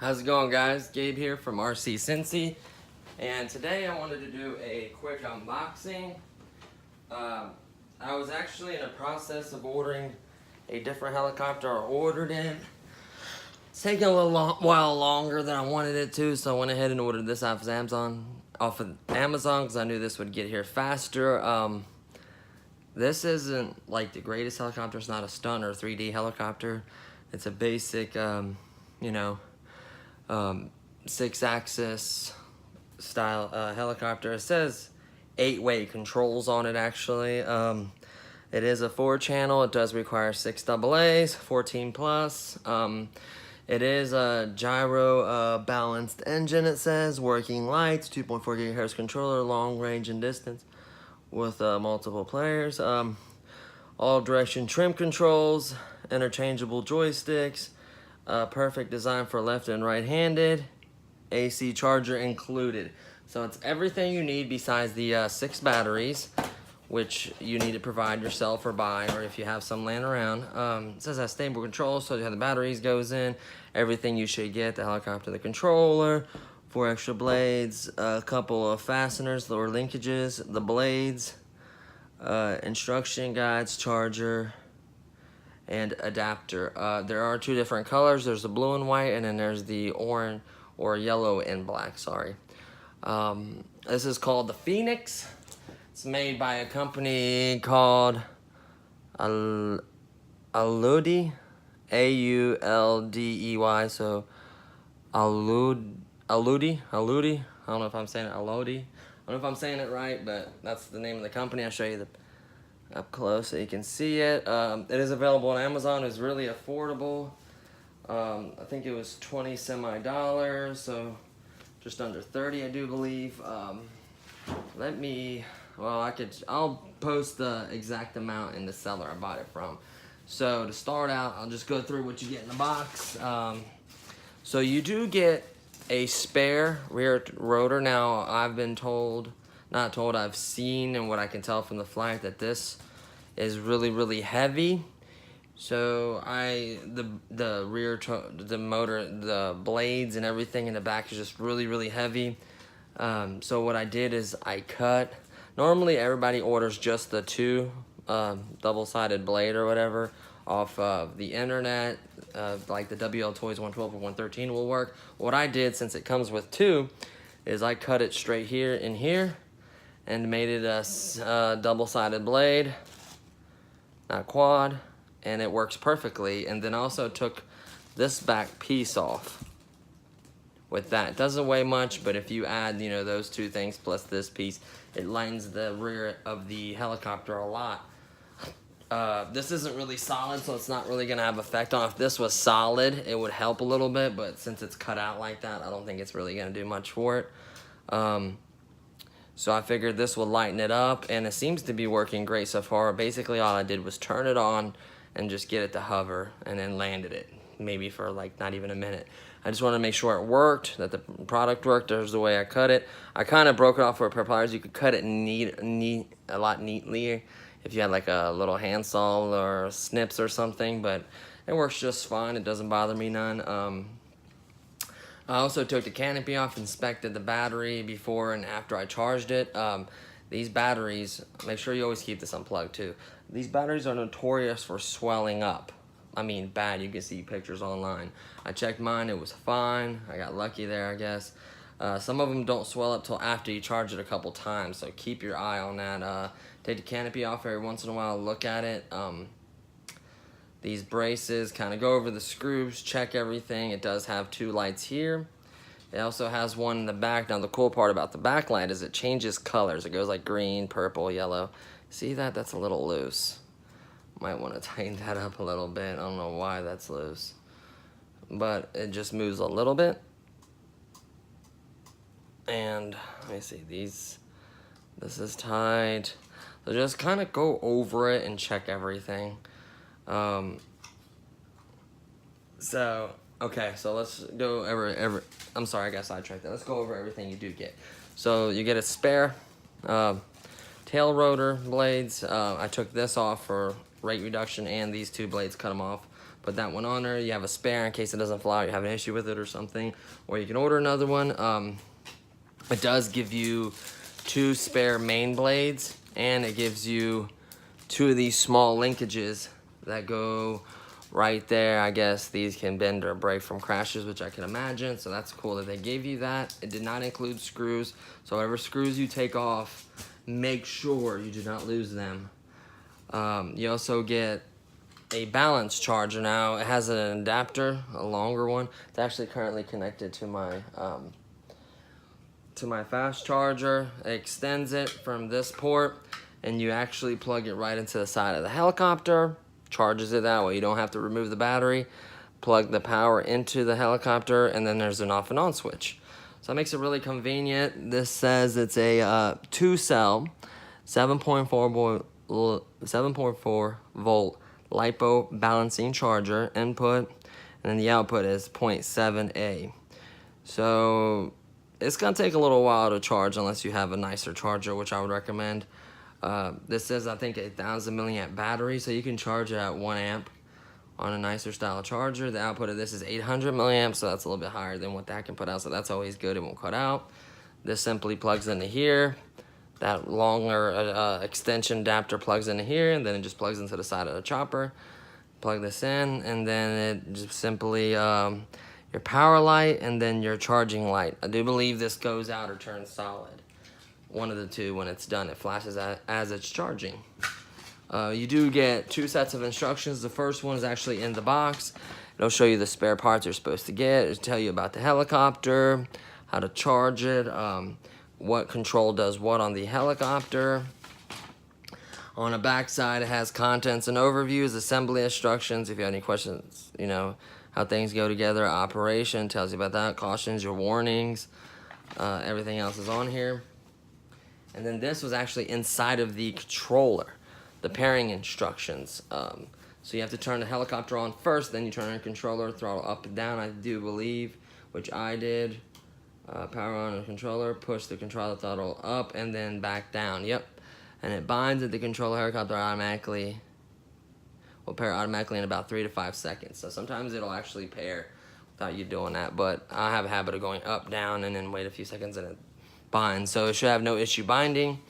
How's it going, guys? Gabe here from RC Cincy, and today I wanted to do a quick unboxing. I was actually in the process of ordering a different helicopter. I ordered it. It's taking a little while longer than I wanted it to, so I went ahead and ordered this off of Amazon because I knew this would get here faster. This isn't like the greatest helicopter. It's not a stunt or 3D helicopter. It's a basic, 6-axis style helicopter. It says 8-way controls on it actually. It is a 4-channel. It does require 6 AA's, 14 plus. It is a gyro balanced engine, it says. Working lights, 2.4 GHz controller, long range and distance with multiple players. All direction trim controls, interchangeable joysticks, perfect design for left and right handed, AC charger included. So it's everything you need besides the 6 batteries, which you need to provide yourself or buy, or if you have some laying around. It says it has stable control, so you have the batteries goes in, everything you should get, the helicopter, the controller, 4 extra blades, a couple of fasteners or linkages, the blades, instruction guides, charger, and adapter. There are 2 different colors. There's the blue and white, and then there's the orange or yellow and black, sorry. This is called the Phoenix. It's made by a company called Auldy, A-U-L-D-E-Y, so Auldy. I don't know if I'm saying it, Auldy. I don't know if I'm saying it right, but that's the name of the company. I'll show you up close so you can see it. It is available on Amazon. It's really affordable. I think it was 20 dollars, so just under 30, I do believe. I'll post the exact amount in the seller I bought it from. So to start out, I'll just go through what you get in the box. So you do get a spare rear rotor. Now, I've been told, I've seen and what I can tell from the flight that this is really, really heavy. So the motor, the blades and everything in the back is just really, really heavy. So what I did is I cut. Normally everybody orders just the 2 double-sided blade or whatever off of the internet, like the WL Toys 112 or 113 will work. What I did, since it comes with 2, is I cut it straight here and here and made it a double-sided blade, not quad, and it works perfectly. And then also took this back piece off with that. It doesn't weigh much, but if you add, those 2 things plus this piece, it lightens the rear of the helicopter a lot. This isn't really solid, so it's not really gonna have effect on. If this was solid, it would help a little bit, but since it's cut out like that, I don't think it's really gonna do much for it. So I figured this would lighten it up, and it seems to be working great so far. Basically, all I did was turn it on and just get it to hover, and then landed it, maybe for like not even a minute. I just wanted to make sure it worked, that the product worked. There's the way I cut it. I kind of broke it off for pliers. You could cut it a lot neatly if you had like a little handsaw or snips or something, but it works just fine. It doesn't bother me none. I also took the canopy off, inspected the battery before and after I charged it. These batteries, make sure you always keep this unplugged too. These batteries are notorious for swelling up. I mean, bad. You can see pictures online. I checked mine, it was fine. I got lucky there, I guess. Some of them don't swell up till after you charge it a couple times, so keep your eye on that. Take the canopy off every once in a while, look at it. These braces, kind of go over the screws, check everything. It does have 2 lights here. It also has one in the back. Now the cool part about the back light is it changes colors. It goes like green, purple, yellow. See that? That's a little loose. Might want to tighten that up a little bit. I don't know why that's loose, but it just moves a little bit. And let me see, this is tight. So just kind of go over it and check everything. Okay, so let's go over I'm sorry, I got sidetracked there. Let's go over everything you do get. So you get a spare tail rotor blades. I took this off for rate reduction, and these 2 blades, cut them off, put that one on there. You have a spare in case it doesn't fly, you have an issue with it or something, or you can order another one. It does give you 2 spare main blades, and it gives you 2 of these small linkages that go right there. I guess these can bend or break from crashes, which I can imagine, so that's cool that they gave you that. It did not include screws, so whatever screws you take off, make sure you do not lose them. You also get a balance charger. Now it has an adapter, a longer one. It's actually currently connected to my fast charger. It extends it from this port, and you actually plug it right into the side of the helicopter. Charges it that way. You don't have to remove the battery. Plug the power into the helicopter, and then there's an off and on switch. So that makes it really convenient. This says it's a 2-cell, 7.4 volt LiPo balancing charger input, and then the output is 0.7A. So it's gonna take a little while to charge unless you have a nicer charger, which I would recommend. This is, I think, a 1000 milliamp battery, so you can charge it at 1 amp on a nicer style charger. The output of this is 800 milliamps, so that's a little bit higher than what that can put out, so that's always good. It won't cut out. This simply plugs into here. That longer extension adapter plugs into here, and then it just plugs into the side of the chopper. Plug this in, and then it just simply your power light and then your charging light. I do believe this goes out or turns solid. One of the two. When it's done, it flashes as it's charging. You do get 2 sets of instructions. The first one is actually in the box. It'll show you the spare parts you're supposed to get. It'll tell you about the helicopter, how to charge it, what control does what on the helicopter. On the back side, it has contents and overviews, assembly instructions. If you have any questions, you know, how things go together, operation, tells you about that, cautions, your warnings, everything else is on here. And then this was actually inside of the controller, the pairing instructions. So you have to turn the helicopter on first, then you turn the controller, throttle up and down, I do believe, which I did. Power on the controller, push the controller throttle up and then back down, yep. And it binds at the controller. Helicopter automatically will pair automatically in about 3 to 5 seconds. So sometimes it'll actually pair without you doing that, but I have a habit of going up, down, and then wait a few seconds and it binds. So it should have no issue binding.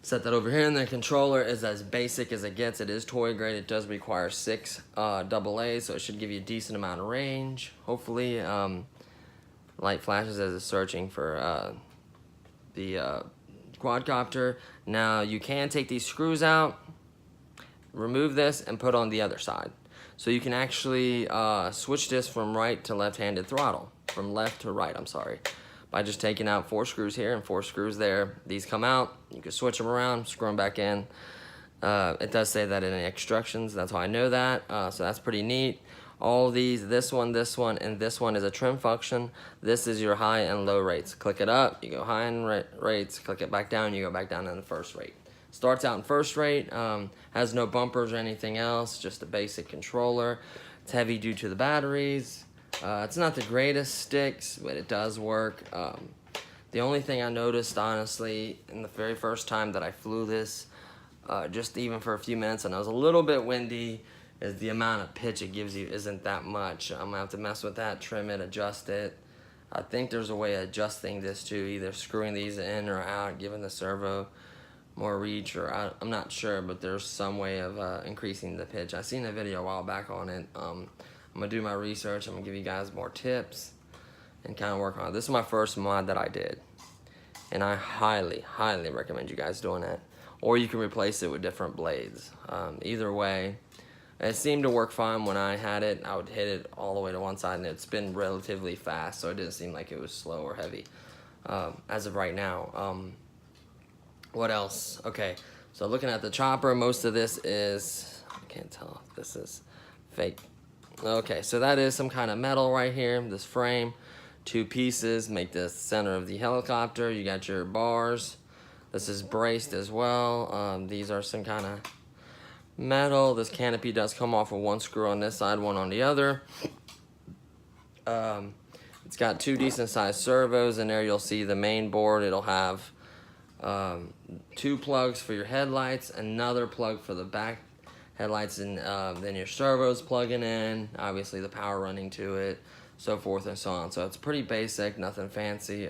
Set that over here, and the controller is as basic as it gets. It is toy grade. It does require 6 AA, so it should give you a decent amount of range. Hopefully, light flashes as it's searching for the quadcopter. Now you can take these screws out, remove this, and put on the other side. So you can actually switch this from right to left-handed throttle, from left to right, I'm sorry, by just taking out 4 screws here and 4 screws there. These come out, you can switch them around, screw them back in. It does say that in the instructions, that's how I know that, so that's pretty neat. All these, this one, and this one is a trim function. This is your high and low rates. Click it up, you go high in rates, click it back down, you go back down in the first rate. Starts out in first rate, has no bumpers or anything else, just a basic controller. It's heavy due to the batteries. It's not the greatest sticks, but it does work. The only thing I noticed, honestly, in the very first time that I flew this, just even for a few minutes, and it was a little bit windy, is the amount of pitch it gives you isn't that much. I'm gonna have to mess with that, trim it, adjust it. I think there's a way of adjusting this too, either screwing these in or out, giving the servo more reach, or I'm not sure, but there's some way of increasing the pitch. I seen a video a while back on it. I'm gonna do my research. I'm gonna give you guys more tips and kind of work on it. This is my first mod that I did, and I highly, highly recommend you guys doing it. Or you can replace it with different blades. Either way, it seemed to work fine when I had it. I would hit it all the way to one side, and it's been relatively fast, so it didn't seem like it was slow or heavy as of right now. What else? Okay, so looking at the chopper, most of this is, I can't tell if this is fake. Okay, so that is some kind of metal right here, this frame. 2 pieces make the center of the helicopter. You got your bars. This is braced as well. These are some kind of metal. This canopy does come off with 1 screw on this side, 1 on the other. It's got 2 decent sized servos in there. You'll see the main board. It'll have 2 plugs for your headlights, another plug for the back headlights, and then your servos plugging in, obviously the power running to it, so forth and so on. So it's pretty basic, nothing fancy.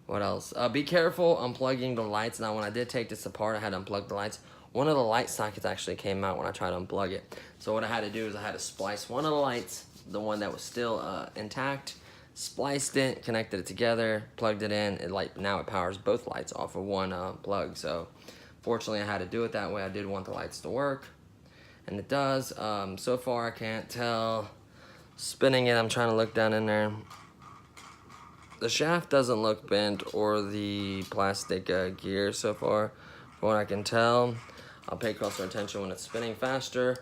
What else? Be careful unplugging the lights. Now, when I did take this apart, I had to unplug the lights. One of the light sockets actually came out when I tried to unplug it. So what I had to do is I had to splice one of the lights, the one that was still intact, spliced it, connected it together, plugged it in. Now it powers both lights off of one plug. So fortunately, I had to do it that way. I did want the lights to work, and it does. So far, I can't tell. Spinning it, I'm trying to look down in there. The shaft doesn't look bent, or the plastic gear so far, from what I can tell. I'll pay closer attention when it's spinning faster.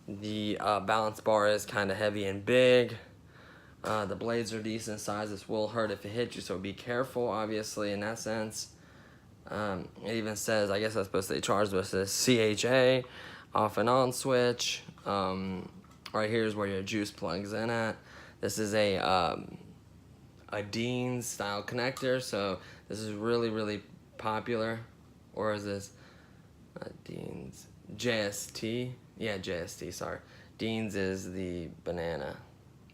The balance bar is kind of heavy and big. The blades are decent size. This will hurt if it hits you, so be careful, obviously, in that sense. It even says, I guess that's supposed to say charged, but it says CHA, off and on switch. Right here is where your juice plugs in at. This is a Dean's style connector, so this is really, really popular. Or is this Dean's? JST? Yeah, JST, sorry. Dean's is the banana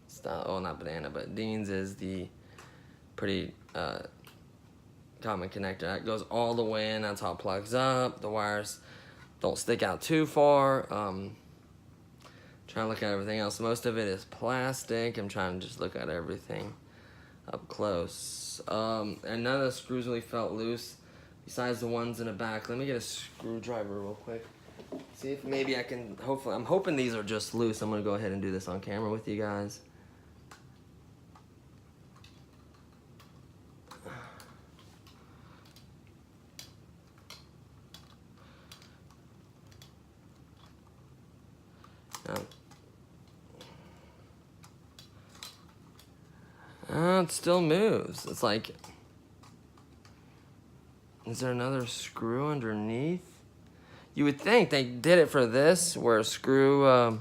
style. Oh, not banana, but Dean's is the pretty common connector. That goes all the way in. That's how it plugs up. The wires don't stick out too far. Trying to look at everything else. Most of it is plastic. I'm trying to just look at everything up close. And none of the screws really felt loose, besides the ones in the back. Let me get a screwdriver real quick. See if maybe I can, hopefully, I'm hoping these are just loose. I'm gonna go ahead and do this on camera with you guys. It still moves. It's like, is there another screw underneath? You would think they did it for this, where a screw, no,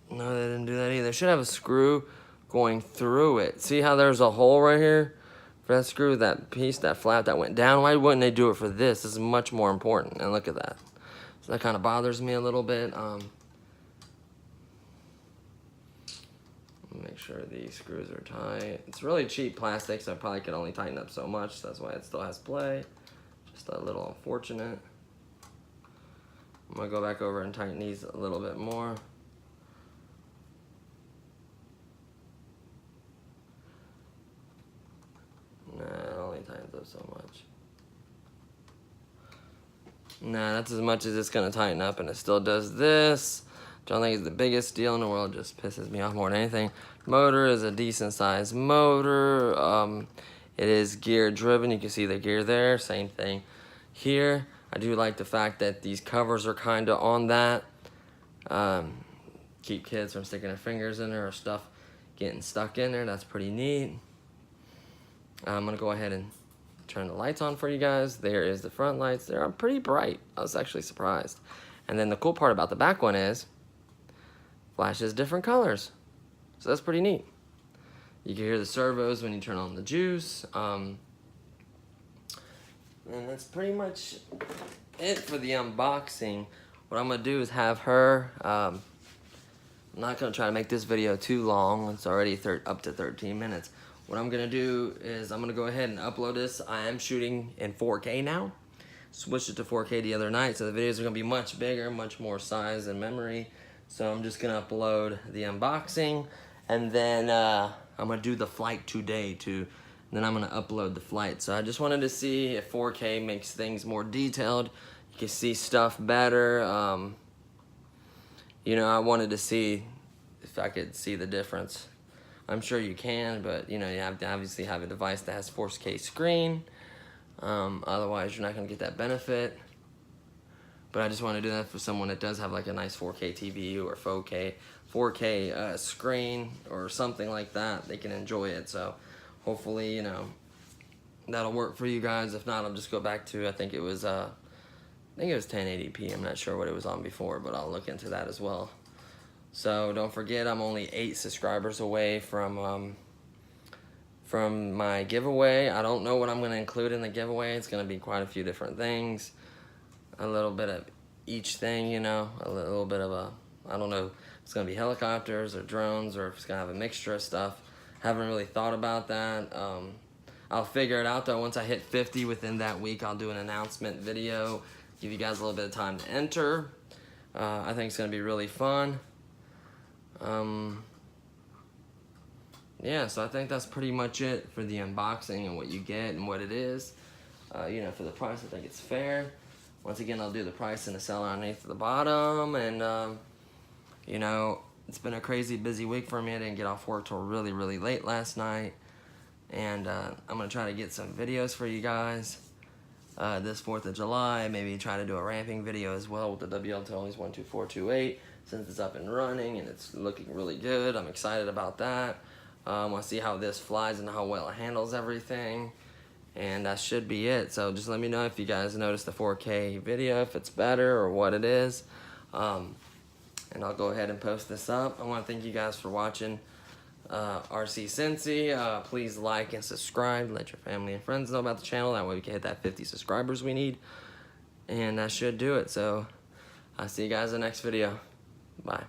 they didn't do that either. They should have a screw going through it. See how there's a hole right here? For that screw, that piece, that flap that went down, why wouldn't they do it for this? This is much more important, and look at that. So that kind of bothers me a little bit. Make sure these screws are tight. It's really cheap plastic, so I probably could only tighten up so much. That's why it still has play. Just a little unfortunate. I'm gonna go back over and tighten these a little bit more. Nah, it only tightens up so much. Nah, that's as much as it's gonna tighten up, and it still does this. Don't think it's the biggest deal in the world, just pisses me off more than anything. Motor is a decent sized motor. It is gear driven. You can see the gear there, same thing here. I do like the fact that these covers are kind of on that. Keep kids from sticking their fingers in there or stuff getting stuck in there. That's pretty neat. I'm gonna go ahead and turn the lights on for you guys. There is the front lights. They're pretty bright. I was actually surprised. And then the cool part about the back one is flashes different colors. So that's pretty neat. You can hear the servos when you turn on the juice. And that's pretty much it for the unboxing. What I'm gonna do is have her, I'm not gonna try to make this video too long. It's already up to 13 minutes. What I'm gonna do is I'm gonna go ahead and upload this. I am shooting in 4K now. Switched it to 4K the other night, so the videos are gonna be much bigger, much more size and memory. So I'm just gonna upload the unboxing, and then I'm gonna do the flight today too. And then I'm gonna upload the flight. So I just wanted to see if 4K makes things more detailed. You can see stuff better. You know, I wanted to see if I could see the difference. I'm sure you can, but you know, you have to obviously have a device that has 4K screen. Otherwise, you're not gonna get that benefit. But I just want to do that for someone that does have like a nice 4K TV or 4K screen or something like that. They can enjoy it. So hopefully, you know, that'll work for you guys. If not, I'll just go back to, I think it was 1080p. I'm not sure what it was on before, but I'll look into that as well. So don't forget, I'm only 8 subscribers away from my giveaway. I don't know what I'm going to include in the giveaway. It's going to be quite a few different things. a little bit of each thing, you know, a little bit of a, I don't know if it's gonna be helicopters or drones or if it's gonna have a mixture of stuff. Haven't really thought about that. I'll figure it out though. Once I hit 50 within that week, I'll do an announcement video, give you guys a little bit of time to enter. I think it's gonna be really fun. Yeah, so I think that's pretty much it for the unboxing and what you get and what it is. You know, for the price, I think it's fair. Once again, I'll do the price and the seller underneath the bottom. And, you know, it's been a crazy busy week for me. I didn't get off work till really, really late last night. And I'm going to try to get some videos for you guys this 4th of July. Maybe try to do a ramping video as well with the WL-Tony's 12428 since it's up and running and it's looking really good. I'm excited about that. I want to see how this flies and how well it handles everything. And that should be it. So just let me know if you guys noticed the 4K video, if it's better or what it is. And I'll go ahead and post this up. I want to thank you guys for watching RC Cincy. Please like and subscribe. Let your family and friends know about the channel. That way we can hit that 50 subscribers we need. And that should do it. So I'll see you guys in the next video. Bye.